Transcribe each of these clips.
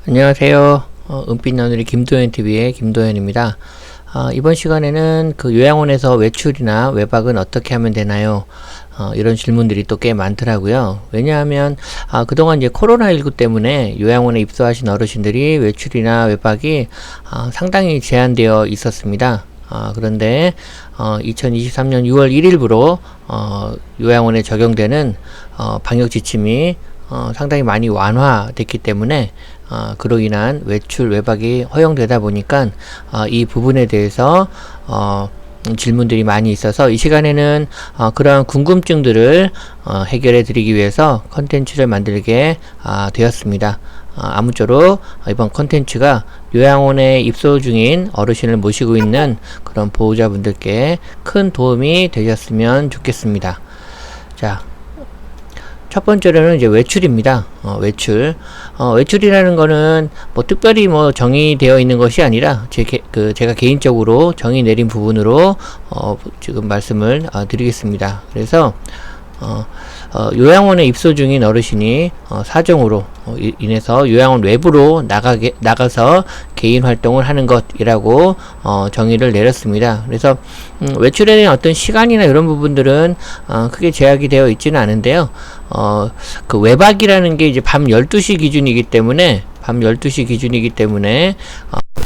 안녕하세요. 은빛 나누리 김도현TV의 김도현입니다. 이번 시간에는 그 요양원에서 외출이나 외박은 어떻게 하면 되나요? 이런 질문들이 또 꽤 많더라고요. 왜냐하면 그동안 이제 코로나19 때문에 요양원에 입소하신 어르신들이 외출이나 외박이 상당히 제한되어 있었습니다. 그런데 2023년 6월 1일부로 요양원에 적용되는 방역 지침이 상당히 많이 완화됐기 때문에 그로 인한 외출 외박이 허용되다 보니까 이 부분에 대해서 질문들이 많이 있어서 이 시간에는 그러한 궁금증들을 해결해 드리기 위해서 컨텐츠를 만들게 되었습니다. 아무쪼록 이번 컨텐츠가 요양원에 입소 중인 어르신을 모시고 있는 그런 보호자분들께 큰 도움이 되셨으면 좋겠습니다. 자, 첫 번째로는 이제 외출입니다. 외출. 외출이라는 거는 뭐 특별히 뭐 정의되어 있는 것이 아니라 제가 개인적으로 정의 내린 부분으로 지금 말씀을 드리겠습니다. 그래서 요양원에 입소 중인 어르신이 사정으로 인해서 요양원 외부로 나가서 개인 활동을 하는 것이라고 정의를 내렸습니다. 그래서 외출에 대한 어떤 시간이나 이런 부분들은 크게 제약이 되어 있지는 않은데요. 그 외박이라는 게 이제 밤 12시 기준이기 때문에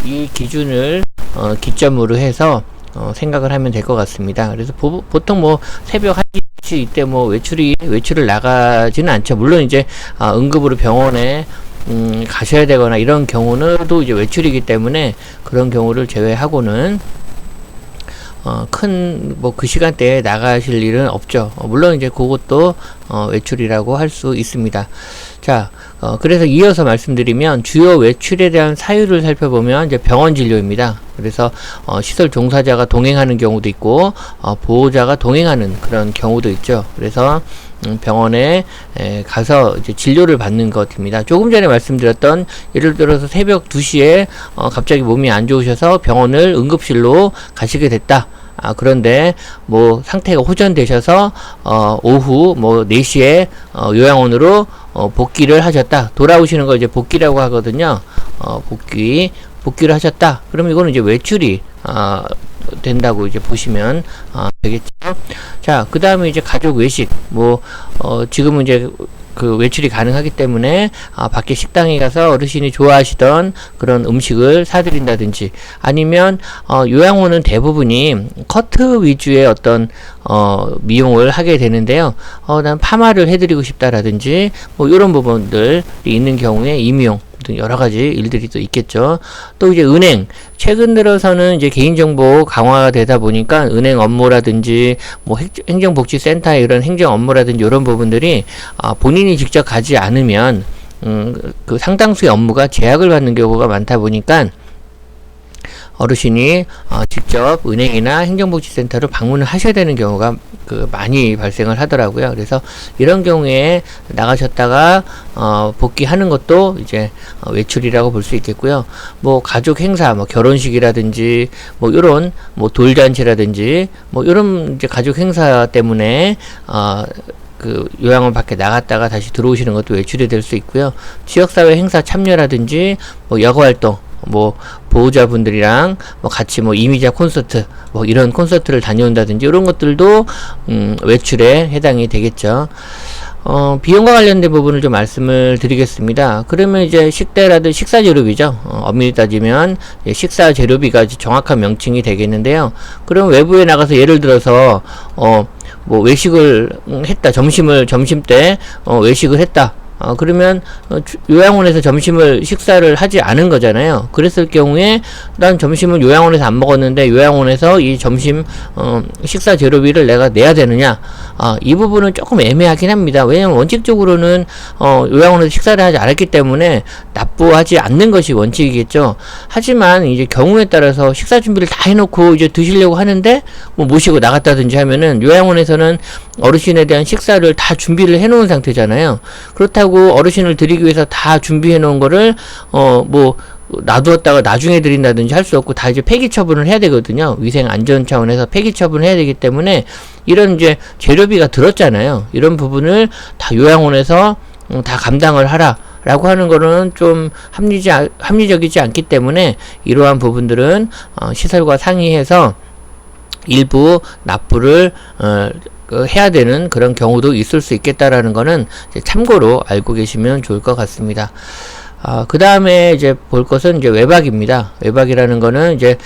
이 기준을 기점으로 해서 생각을 하면 될 것 같습니다. 그래서 보통 뭐 새벽 1시 이때 뭐 외출을 나가지는 않죠. 물론 이제 응급으로 병원에 가셔야 되거나 이런 경우는 또 이제 외출이기 때문에 그런 경우를 제외하고는 큰 뭐 그 시간대에 나가실 일은 없죠. 물론 이제 그것도 외출이라고 할 수 있습니다. 자, 그래서 이어서 말씀드리면 주요 외출에 대한 사유를 살펴보면 이제 병원 진료입니다. 그래서 시설 종사자가 동행하는 경우도 있고 보호자가 동행하는 그런 경우도 있죠. 그래서 병원에 가서 이제 진료를 받는 것입니다. 조금 전에 말씀드렸던 예를 들어서 새벽 2시에 갑자기 몸이 안 좋으셔서 병원을 응급실로 가시게 됐다. 그런데 뭐 상태가 호전되셔서 오후 뭐 4시에 요양원으로 복귀를 하셨다. 돌아오시는 걸 이제 복귀라고 하거든요. 복귀를 하셨다. 그러면 이거는 이제 외출이 된다고 이제 보시면 되겠죠. 자, 그 다음에 이제 가족 외식. 지금은 이제 그 외출이 가능하기 때문에 밖에 식당에 가서 어르신이 좋아하시던 그런 음식을 사드린다든지, 아니면 요양원은 대부분이 커트 위주의 어떤 미용을 하게 되는데요. 난 파마를 해드리고 싶다라든지 뭐 이런 부분들이 있는 경우에 임용 여러 가지 일들이 또 있겠죠. 또 이제 은행, 최근 들어서는 이제 개인정보 강화가 되다 보니까 은행 업무라든지 뭐 행정복지센터의 이런 행정 업무라든지 이런 부분들이 본인이 직접 가지 않으면 그 상당수의 업무가 제약을 받는 경우가 많다 보니까 어르신이 직접 은행이나 행정복지센터를 방문을 하셔야 되는 경우가 많이 발생을 하더라고요. 그래서 이런 경우에 나가셨다가 복귀하는 것도 이제 외출이라고 볼 수 있겠고요. 뭐 가족 행사, 뭐 결혼식이라든지 뭐 이런 뭐 돌잔치라든지 뭐 이런 이제 가족 행사 때문에 그 요양원 밖에 나갔다가 다시 들어오시는 것도 외출이 될 수 있고요. 지역사회 행사 참여라든지 뭐 여가활동, 뭐 보호자분들이랑 뭐 같이 뭐 이미자 콘서트 뭐 이런 콘서트를 다녀온다든지 이런 것들도 외출에 해당이 되겠죠. 비용과 관련된 부분을 좀 말씀을 드리겠습니다. 그러면 이제 식대라든지 식사 재료비죠. 엄밀히 따지면 식사 재료비가 정확한 명칭이 되겠는데요. 그럼 외부에 나가서 예를 들어서 뭐 외식을 했다. 점심 때 외식을 했다. 그러면 요양원에서 식사를 하지 않은 거잖아요. 그랬을 경우에 난 점심을 요양원에서 안 먹었는데 요양원에서 이 점심 식사 재료비를 내가 내야 되느냐, 이 부분은 조금 애매하긴 합니다. 왜냐면 원칙적으로는 요양원에서 식사를 하지 않았기 때문에 납부하지 않는 것이 원칙이겠죠. 하지만 이제 경우에 따라서 식사 준비를 다 해놓고 이제 드시려고 하는데 뭐 모시고 나갔다든지 하면은 요양원에서는 어르신에 대한 식사를 다 준비를 해놓은 상태잖아요. 그렇다고 어르신을 드리기 위해서 다 준비해 놓은 거를 뭐 놔두었다가 나중에 드린다든지 할 수 없고 다 이제 폐기 처분을 해야 되거든요. 위생 안전 차원에서 폐기 처분을 해야 되기 때문에 이런 이제 재료비가 들었잖아요. 이런 부분을 다 요양원에서 다 감당을 하라. 라고 하는 거는 좀 합리적이지 않기 때문에 이러한 부분들은 시설과 상의해서 일부 납부를 해야 되는 그런 경우도 있을 수 있겠다라는 거는 참고로 알고 계시면 좋을 것 같습니다. 그 다음에 이제 볼 것은 이제 외박입니다. 외박이라는 거는 이제,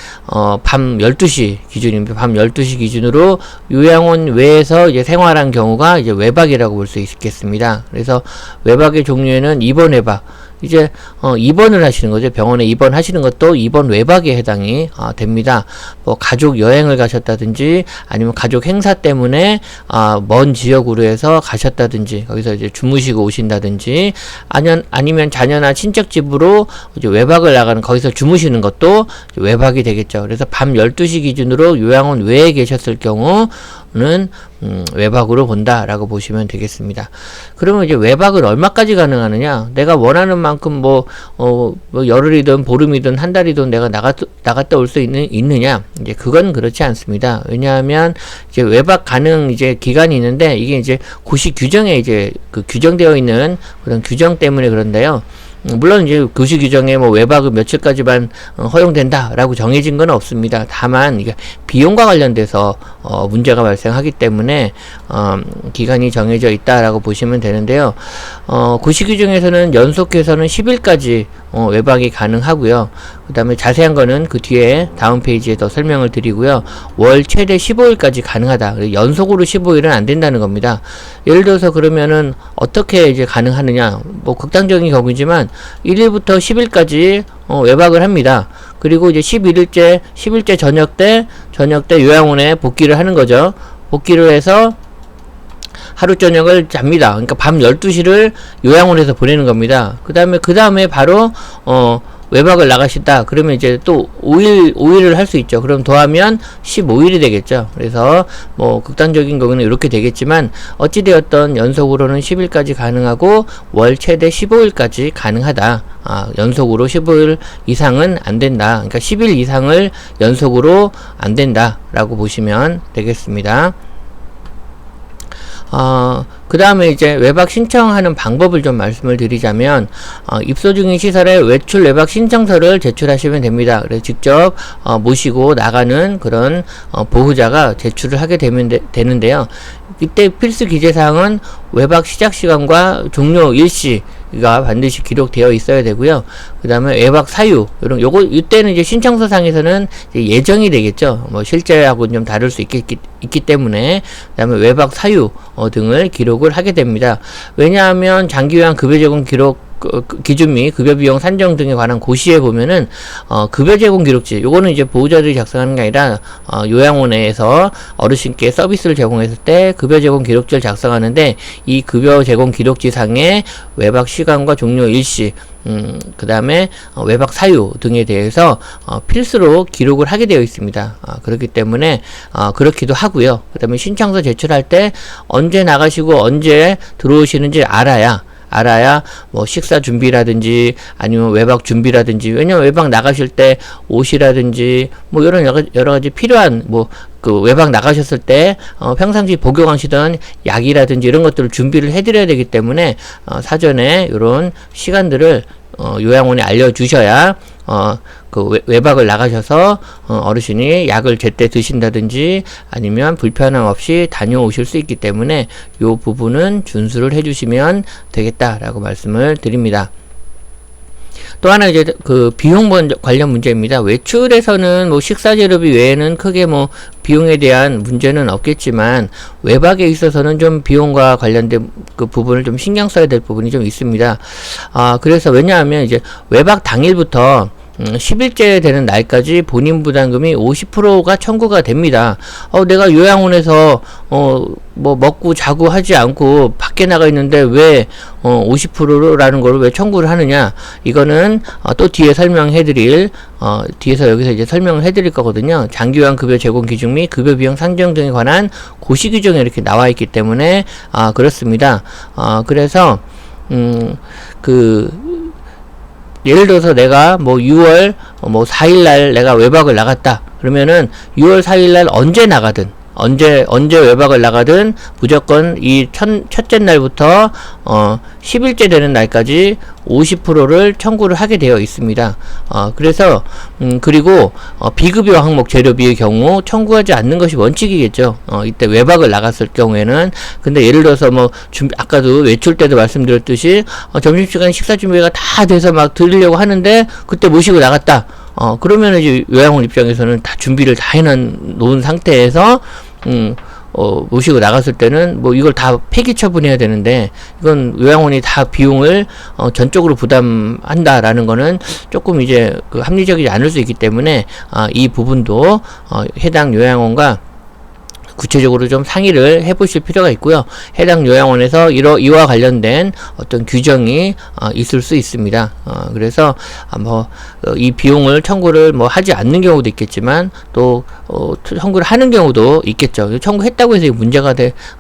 밤 12시 기준입니다. 밤 12시 기준으로 요양원 외에서 이제 생활한 경우가 이제 외박이라고 볼 수 있겠습니다. 그래서 외박의 종류에는 입원 외박, 이제 입원을 하시는 거죠. 병원에 입원하시는 것도 입원 외박에 해당이 됩니다. 뭐 가족 여행을 가셨다든지 아니면 가족 행사 때문에 먼 지역으로 해서 가셨다든지 거기서 이제 주무시고 오신다든지 아니면 자녀나 친척 집으로 이제 외박을 나가는 거기서 주무시는 것도 외박이 되겠죠. 그래서 밤 12시 기준으로 요양원 외에 계셨을 경우는 외박으로 본다라고 보시면 되겠습니다. 그러면 이제 외박은 얼마까지 가능하느냐? 내가 원하는 만큼 뭐 열흘이든 보름이든 한 달이든 내가 나갔다 올 수 있느냐? 이제 그건 그렇지 않습니다. 왜냐하면 이제 외박 가능 이제 기간이 있는데 이게 이제 고시 규정에 이제 그 규정되어 있는 그런 규정 때문에 그런데요. 물론 이제 고시 규정에 뭐 외박은 며칠까지만 허용된다라고 정해진 건 없습니다. 다만 이게 비용과 관련돼서 문제가 발생하기 때문에 기간이 정해져 있다라고 보시면 되는데요. 고시 규정에서는 연속해서는 10일까지 외박이 가능하고요. 그 다음에 자세한 거는 그 뒤에 다음 페이지에 더 설명을 드리고요. 월 최대 15일까지 가능하다. 연속으로 15일은 안 된다는 겁니다. 예를 들어서 그러면은 어떻게 이제 가능하느냐? 뭐 극단적인 경우지만 1일부터 10일까지 외박을 합니다. 그리고 이제 10일째 저녁 때 요양원에 복귀를 하는 거죠. 복귀를 해서 하루 저녁을 잡니다. 그러니까 밤 12시를 요양원에서 보내는 겁니다. 그 다음에 바로 외박을 나가신다. 그러면 이제 또 5일을 할 수 있죠. 그럼 더하면 15일이 되겠죠. 그래서 뭐 극단적인 경우는 이렇게 되겠지만 어찌되었던 연속으로는 10일까지 가능하고 월 최대 15일까지 가능하다. 연속으로 15일 이상은 안 된다. 그러니까 10일 이상을 연속으로 안 된다. 라고 보시면 되겠습니다. 그 다음에 이제 외박 신청하는 방법을 좀 말씀을 드리자면, 입소 중인 시설에 외출 외박 신청서를 제출하시면 됩니다. 그래서 직접, 모시고 나가는 그런, 보호자가 제출을 하게 되는데요. 이때 필수 기재사항은 외박 시작 시간과 종료 일시가 반드시 기록되어 있어야 되고요. 그 다음에 외박 사유, 이때는 이제 신청서 상에서는 예정이 되겠죠. 뭐 실제하고는 좀 다를 수 있기 때문에, 그 다음에 외박 사유 등을 기록을 하게 됩니다. 왜냐하면 장기요양 급여 제공 기록 기준 및 급여 비용 산정 등에 관한 고시에 보면은 급여 제공 기록지, 요거는 이제 보호자들이 작성하는 게 아니라 요양원에서 어르신께 서비스를 제공했을 때 급여 제공 기록지를 작성하는데, 이 급여 제공 기록지 상에 외박 시간과 종료 일시, 그 다음에 외박 사유 등에 대해서 필수로 기록을 하게 되어 있습니다. 그렇기 때문에 그렇기도 하고요. 그 다음에 신청서 제출할 때 언제 나가시고 언제 들어오시는지 알아야 뭐 식사 준비라든지 아니면 외박 준비라든지, 왜냐면 외박 나가실 때 옷이라든지 뭐 이런 여러 가지 필요한 뭐 그 외박 나가셨을 때 평상시 복용하시던 약이라든지 이런 것들을 준비를 해드려야 되기 때문에 사전에 이런 시간들을 요양원에 알려주셔야 그 외박을 나가셔서 어르신이 약을 제때 드신다든지 아니면 불편함 없이 다녀오실 수 있기 때문에 요 부분은 준수를 해주시면 되겠다라고 말씀을 드립니다. 또 하나 이제 그 비용 관련 문제입니다. 외출에서는 뭐 식사 재료비 외에는 크게 뭐 비용에 대한 문제는 없겠지만, 외박에 있어서는 좀 비용과 관련된 그 부분을 좀 신경 써야 될 부분이 좀 있습니다. 그래서 왜냐하면 이제 외박 당일부터 10일째 되는 날까지 본인 부담금이 50%가 청구가 됩니다. 내가 요양원에서 뭐 먹고 자고 하지 않고 밖에 나가 있는데 왜 50%라는 걸 왜 청구를 하느냐? 이거는 또 뒤에 뒤에서 여기서 이제 설명을 해드릴 거거든요. 장기요양 급여 제공 기준 및 급여 비용 산정 등에 관한 고시 규정에 이렇게 나와 있기 때문에 그렇습니다. 그래서 예를 들어서 내가 뭐 6월 4일날 내가 외박을 나갔다. 그러면은 6월 4일날 언제 나가든 언제 외박을 나가든 무조건 이 첫째 날부터 10일째 되는 날까지 50%를 청구를 하게 되어 있습니다. 그래서 그리고 비급여 항목 재료비의 경우 청구하지 않는 것이 원칙이겠죠. 이때 외박을 나갔을 경우에는. 근데 예를 들어서 뭐 아까도 외출 때도 말씀드렸듯이 점심시간 식사 준비가 다 돼서 막 드리려고 하는데 그때 모시고 나갔다. 그러면 이제 요양원 입장에서는 다 준비를 다 해놓은 상태에서 모시고 나갔을 때는 뭐 이걸 다 폐기 처분해야 되는데 이건 요양원이 다 비용을 전적으로 부담한다라는 거는 조금 이제 그 합리적이지 않을 수 있기 때문에 이 부분도 해당 요양원과 구체적으로 좀 상의를 해보실 필요가 있고요. 해당 요양원에서 이와 관련된 어떤 규정이 있을 수 있습니다. 그래서 이 비용을 청구를 하지 않는 경우도 있겠지만 또 청구를 하는 경우도 있겠죠. 청구했다고 해서 문제가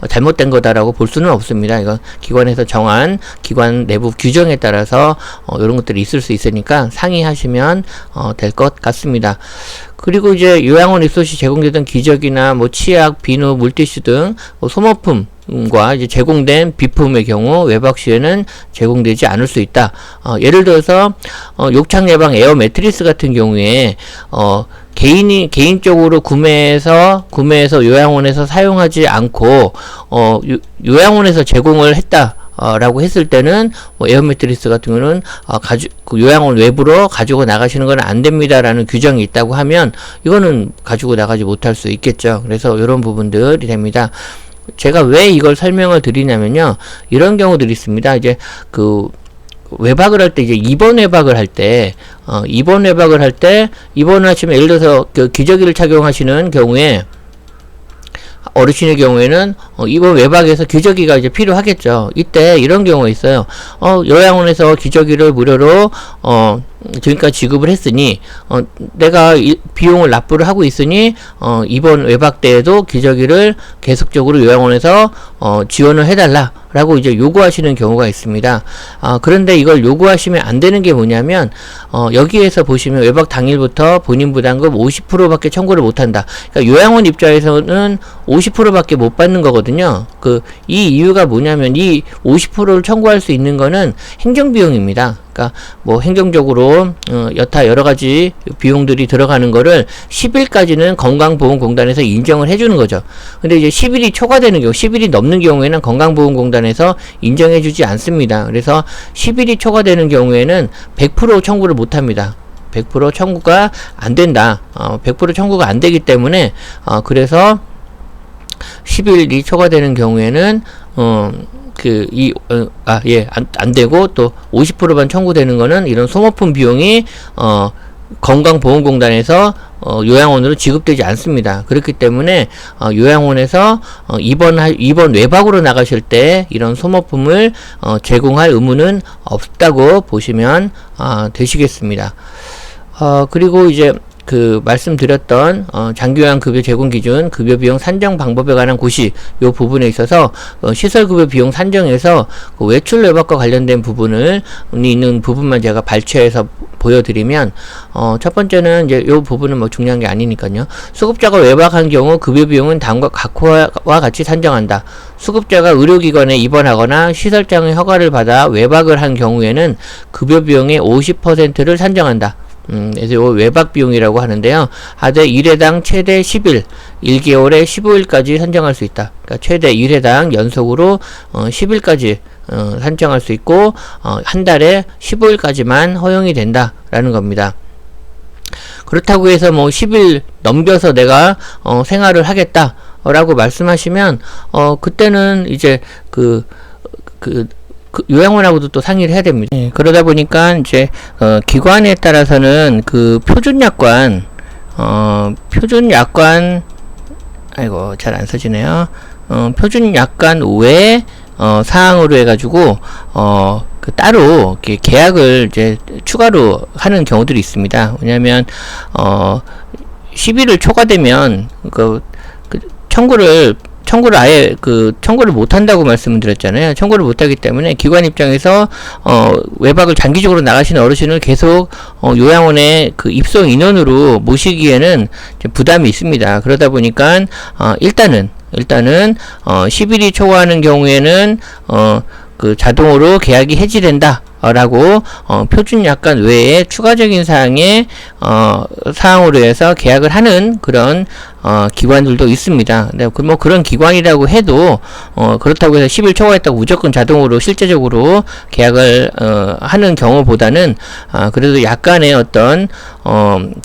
잘못된 거다라고 볼 수는 없습니다. 이건 기관에서 정한 기관 내부 규정에 따라서 이런 것들이 있을 수 있으니까 상의하시면 될 것 같습니다. 그리고 이제 요양원 입소 시 제공되던 기저귀나 치약, 비누, 물티슈 등 소모품과 이제 제공된 비품의 경우 외박 시에는 제공되지 않을 수 있다. 예를 들어서 욕창 예방 에어 매트리스 같은 경우에 개인적으로 구매해서 요양원에서 사용하지 않고 요양원에서 제공을 했다. 라고 했을 때는 에어 매트리스 같은 경우는 요양원 외부로 가지고 나가시는 건 안 됩니다라는 규정이 있다고 하면 이거는 가지고 나가지 못할 수 있겠죠. 그래서 이런 부분들이 됩니다. 제가 왜 이걸 설명을 드리냐면요, 이런 경우들이 있습니다. 이제 외박을 할 때 이제 입원을 할 때 입원을 하시면 예를 들어서 기저귀를 착용하시는 경우에 어르신의 경우에는 이번 외박에서 기저귀가 이제 필요하겠죠. 이때 이런 경우가 있어요. 요양원에서 기저귀를 무료로 지금까지 지급을 했으니 내가 비용을 납부를 하고 있으니 이번 외박 때에도 기저귀를 계속적으로 요양원에서 지원을 해달라 라고 이제 요구하시는 경우가 있습니다. 그런데 이걸 요구하시면 안 되는 게 뭐냐면 여기에서 보시면 외박 당일부터 본인 부담금 50%밖에 청구를 못 한다. 그러니까 요양원 입장에서는 50%밖에 못 받는 거거든요. 이 이유가 뭐냐면 이 50%를 청구할 수 있는 거는 행정비용입니다. 그러니까 행정적으로 여타 여러 가지 비용들이 들어가는 거를 10일까지는 건강보험공단에서 인정을 해주는 거죠. 근데 이제 10일이 초과되는 경우, 10일이 넘는 경우에는 건강보험공단에서 인정해주지 않습니다. 그래서 10일이 초과되는 경우에는 100% 청구를 못합니다. 100% 청구가 안 된다. 100% 청구가 안 되기 때문에 그래서 10일이 초과되는 경우에는 안 되고 또 50%만 청구되는 거는 이런 소모품 비용이 건강보험공단에서 요양원으로 지급되지 않습니다. 그렇기 때문에 요양원에서 입원 외박으로 나가실 때 이런 소모품을 제공할 의무는 없다고 보시면 되시겠습니다. 그리고 이제 말씀드렸던 장기요양급여 제공 기준, 급여 비용 산정 방법에 관한 고시 요 부분에 있어서 시설급여 비용 산정에서 외출 외박과 관련된 부분을 있는 부분만 제가 발췌해서 보여드리면 첫 번째는 이제 요 부분은 중요한 게 아니니까요. 수급자가 외박한 경우 급여 비용은 다음과 같과 같이 산정한다. 수급자가 의료기관에 입원하거나 시설장의 허가를 받아 외박을 한 경우에는 급여 비용의 50%를 산정한다. 그래서 요 외박 비용이라고 하는데요. 하되 1회당 최대 10일, 1개월에 15일까지 산정할 수 있다. 그러니까 최대 1회당 연속으로 10일까지 산정할 수 있고 한 달에 15일까지만 허용이 된다라는 겁니다. 그렇다고 해서 10일 넘겨서 내가 생활을 하겠다라고 말씀하시면 그때는 이제 요양원하고도 또 상의를 해야 됩니다. 그러다 보니까 이제 기관에 따라서는 표준약관 아이고 잘 안 써지네요. 표준약관 외 사항으로 해가지고 따로 이렇게 계약을 이제 추가로 하는 경우들이 있습니다. 왜냐하면 10일을 초과되면 청구를 청구를 아예 청구를 못 한다고 말씀을 드렸잖아요. 청구를 못 하기 때문에 기관 입장에서 외박을 장기적으로 나가시는 어르신을 계속 요양원에 입소 인원으로 모시기에는 부담이 있습니다. 그러다 보니까 일단은 10일이 초과하는 경우에는 자동으로 계약이 해지된다. 라고 표준 약관 외에 추가적인 사항으로 해서 계약을 하는 그런 기관들도 있습니다. 근데 뭐 그런 기관이라고 해도 그렇다고 해서 10일 초과했다고 무조건 자동으로 실제적으로 계약을 하는 경우보다는 그래도 약간의 어떤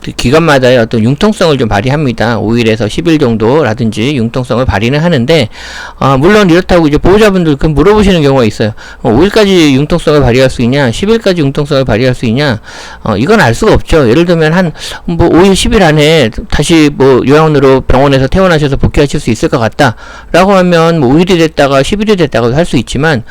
그 기관마다의 어떤 융통성을 좀 발휘합니다. 5일에서 10일 정도라든지 융통성을 발휘는 하는데 물론 이렇다고 이제 보호자분들 물어보시는 경우가 있어요. 5일까지 융통성을 발휘할 수 있냐, 10일까지 융통성을 발휘할 수 있냐, 이건 알 수가 없죠. 예를 들면 한 5일 10일 안에 다시 요양원으로 병원에서 퇴원하셔서 복귀하실 수 있을 것 같다 라고 하면 5일이 됐다가 10일이 됐다가도 할 수 있지만,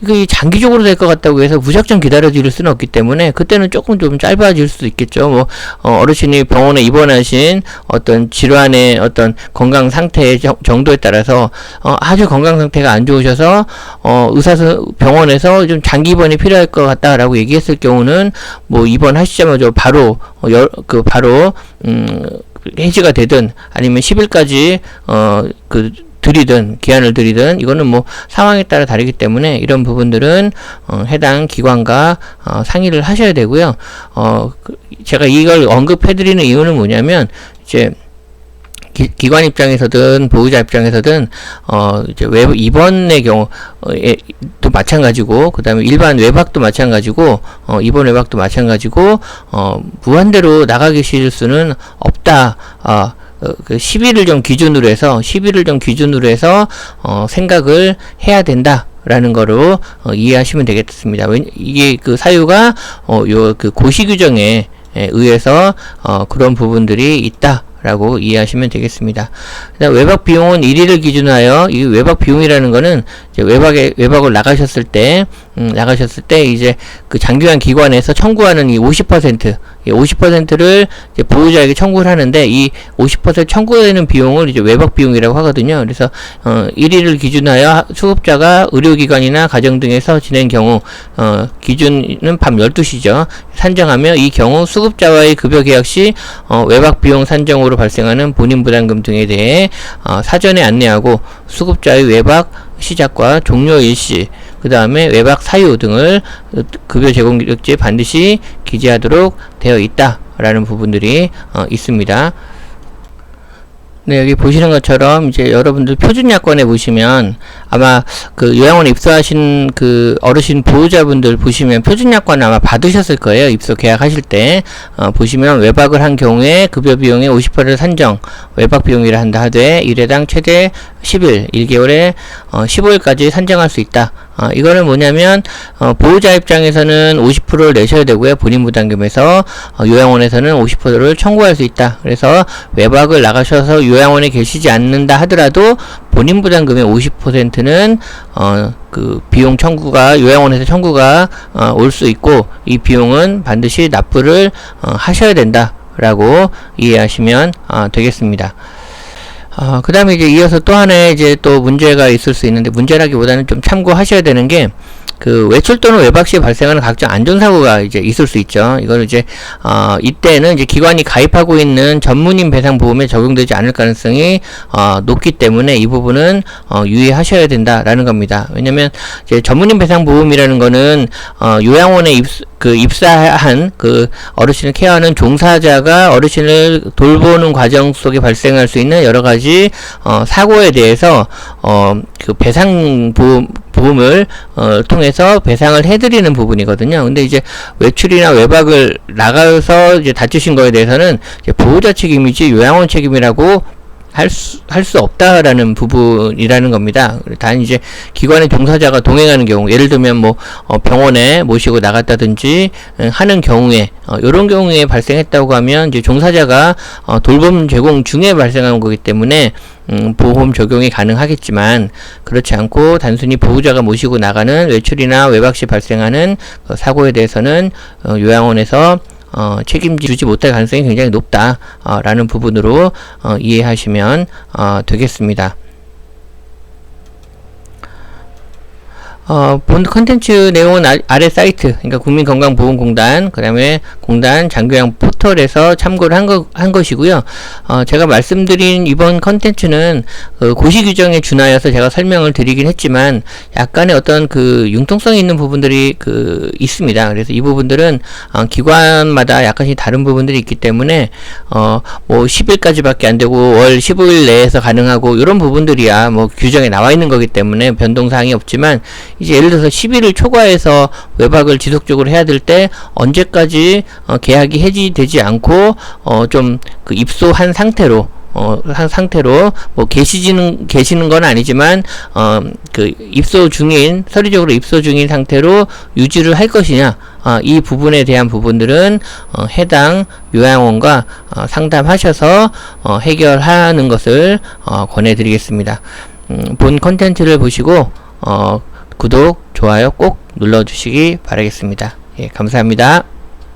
이게 장기적으로 될 것 같다고 해서 무작정 기다려줄 수는 없기 때문에 그때는 조금 좀 짧아질 수도 있겠죠. 어르신이 병원에 입원하신 어떤 질환의 어떤 건강 상태의 정도에 따라서 아주 건강 상태가 안 좋으셔서 병원에서 좀 장기 입원이 필요할 것 같다라고 얘기했을 경우는 입원하시자마자 바로 해지가 되든 아니면 10일까지 기한을 드리든 이거는 상황에 따라 다르기 때문에 이런 부분들은 해당 기관과 상의를 하셔야 되고요. 제가 이걸 언급해드리는 이유는 뭐냐면 이제 기관 입장에서든 보호자 입장에서든 이제 입원의 경우도 마찬가지고, 그 다음에 일반 외박도 마찬가지고, 입원 외박도 마찬가지고, 무한대로 나가 계실 수는 없다. 11일 좀 기준으로 해서 생각을 해야 된다. 라는 거로 이해하시면 되겠습니다. 이게 사유가 고시 규정에 의해서 그런 부분들이 있다. 라고 이해하시면 되겠습니다. 외박 비용은 1일을 기준하여, 이 외박 비용이라는 거는 이제 외박을 나가셨을 때 이제 장기간 기관에서 청구하는 이 50%를 이제 보호자에게 청구를 하는데, 이 50% 청구되는 비용을 이제 외박 비용이라고 하거든요. 그래서 1일을 기준하여 수급자가 의료기관이나 가정 등에서 지낸 경우, 기준은 밤 12시죠. 산정하며 이 경우 수급자와의 급여 계약 시 외박 비용 산정으로 발생하는 본인 부담금 등에 대해 사전에 안내하고 수급자의 외박 시작과 종료 일시, 그 다음에 외박 사유 등을 급여 제공 기록지에 반드시 기재하도록 되어 있다라는 부분들이 있습니다. 네, 여기 보시는 것처럼 이제 여러분들 표준 약관에 보시면 아마 요양원에 입소하신 어르신 보호자분들 보시면 표준 약관 아마 받으셨을 거예요. 입소 계약하실 때 보시면 외박을 한 경우에 급여 비용의 50%를 산정, 외박 비용이라 한다 하되 1회당 최대 10일, 1개월에 15일까지 산정할 수 있다. 이거는 뭐냐면 보호자 입장에서는 50%를 내셔야 되고요. 본인 부담금에서 요양원에서는 50%를 청구할 수 있다. 그래서 외박을 나가셔서 요양원에 계시지 않는다 하더라도 본인 부담금의 50%는 비용 청구가 요양원에서 청구가 올 수 있고, 이 비용은 반드시 납부를 하셔야 된다라고 이해하시면 되겠습니다. 그 다음에 이제 이어서 또 하나의 이제 또 문제가 있을 수 있는데, 문제라기보다는 좀 참고하셔야 되는 게, 외출 또는 외박 시에 발생하는 각종 안전사고가 이제 있을 수 있죠. 이걸 이제, 이때는 이제 기관이 가입하고 있는 전문인 배상 보험에 적용되지 않을 가능성이, 높기 때문에 이 부분은, 유의하셔야 된다라는 겁니다. 왜냐면, 이제 전문인 배상 보험이라는 거는, 요양원에 입사한 어르신을 케어하는 종사자가 어르신을 돌보는 과정 속에 발생할 수 있는 여러 가지 사고에 대해서 배상 보험을 통해서 배상을 해드리는 부분이거든요. 근데 이제 외출이나 외박을 나가서 이제 다치신 거에 대해서는 이제 보호자 책임이지 요양원 책임이라고 할 수 없다라는 부분이라는 겁니다. 단 이제 기관의 종사자가 동행하는 경우, 예를 들면 병원에 모시고 나갔다든지 하는 경우에, 요런 경우에 발생했다고 하면 이제 종사자가 돌봄 제공 중에 발생한 거기 때문에 보험 적용이 가능하겠지만, 그렇지 않고 단순히 보호자가 모시고 나가는 외출이나 외박 시 발생하는 사고에 대해서는 요양원에서 책임지지 못할 가능성이 굉장히 높다 라는 부분으로 이해하시면 되겠습니다. 본 컨텐츠 내용은 아래 사이트, 그러니까 국민건강보험공단, 그 다음에 공단 장교양 포털에서 참고를 한 것이고요. 제가 말씀드린 이번 컨텐츠는 고시 규정에 준하여서 제가 설명을 드리긴 했지만, 약간의 어떤 융통성이 있는 부분들이 있습니다. 그래서 이 부분들은, 기관마다 약간씩 다른 부분들이 있기 때문에, 10일까지밖에 안 되고, 월 15일 내에서 가능하고, 이런 부분들이야, 규정에 나와 있는 거기 때문에 변동사항이 없지만, 이제 예를 들어서 11일 초과해서 외박을 지속적으로 해야 될 때 언제까지 계약이 해지되지 않고 좀 입소한 상태로 계시는 건 아니지만 입소 중인, 서류적으로 입소 중인 상태로 유지를 할 것이냐, 이 부분에 대한 부분들은 해당 요양원과 상담하셔서 해결하는 것을 권해드리겠습니다. 본 컨텐츠를 보시고 구독, 좋아요 꼭 눌러주시기 바라겠습니다. 예, 감사합니다.